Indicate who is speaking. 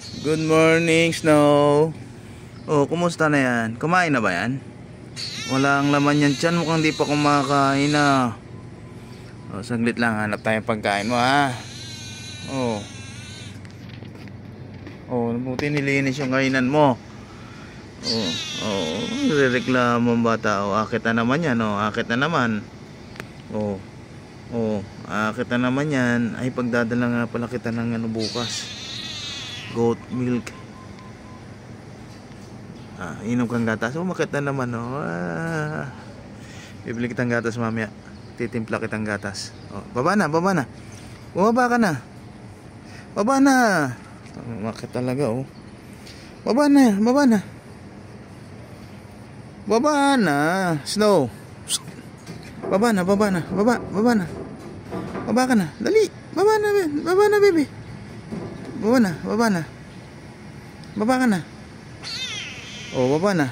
Speaker 1: Good morning, Snow. Oh, kumusta na yan? Kumain na ba yan? Walang laman yan tiyan. Mukhang di pa kumakain na. Oh, saglit lang. Hanap tayong pagkain mo, ha? Oh. Oh, buti nilinis yung kainan mo. Oh, oh. Rereklamo ang bata. Oh, akit na naman yan. Oh, akit na naman. Oh. Oh, akit na naman yan. Ay, pagdadala nga pala kita ng ano bukas. Goat milk. Inom kang gatas. Umakit na naman, oh. Bibili kitang gatas mamaya. Titimpla kitang gatas. Oh, baba na, baba na. Bumaba ka na. Baba na. Umakit talaga, oh. Baba na, baba na. Baba na, Snow. Baba na, baba na. Baba na. Baba ka na. Dali. Baba na, baba na, baby. Baba na, baba na. Baba ka na. Oh, baba na.